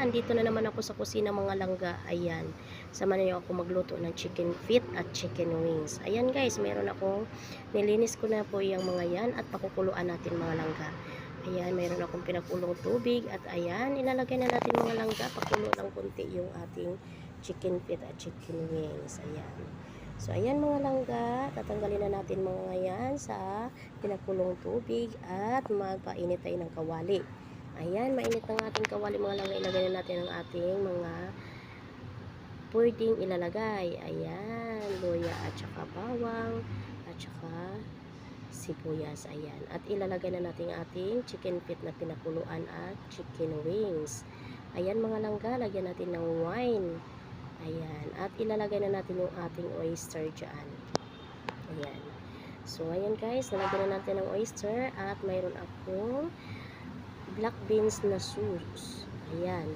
andito na naman ako sa kusina mga langga. Ayan, samahan niyo ako magluto ng chicken feet at chicken wings. Ayan guys, meron akong nilinis ko na po yung mga yan at pakukuluan natin mga langga. Ayan, meron akong pinakulong tubig at ayan, ilalagay na natin mga langga. Pakulo lang konti yung ating chicken feet at chicken wings. Ayan. So, ayan mga langga, tatanggalin na natin mga yan sa pinakulong tubig at magpainit tayo ng kawali. Ayan, mainit ng ating kawali mga langga. Ilagay na natin ang ating mga pwedeng ilalagay. Ayan, luya at saka bawang at saka sibuyas. Ayan, at ilalagay na natin ang ating chicken feet na pinakuluan at chicken wings. Ayan mga langga, lagyan natin ng wine. Ayan, at ilalagay na natin yung ating oyster dyan. Ayan. So, ayan guys, nalagyan na natin ng oyster at mayroon akong black beans na sauce. Ayan.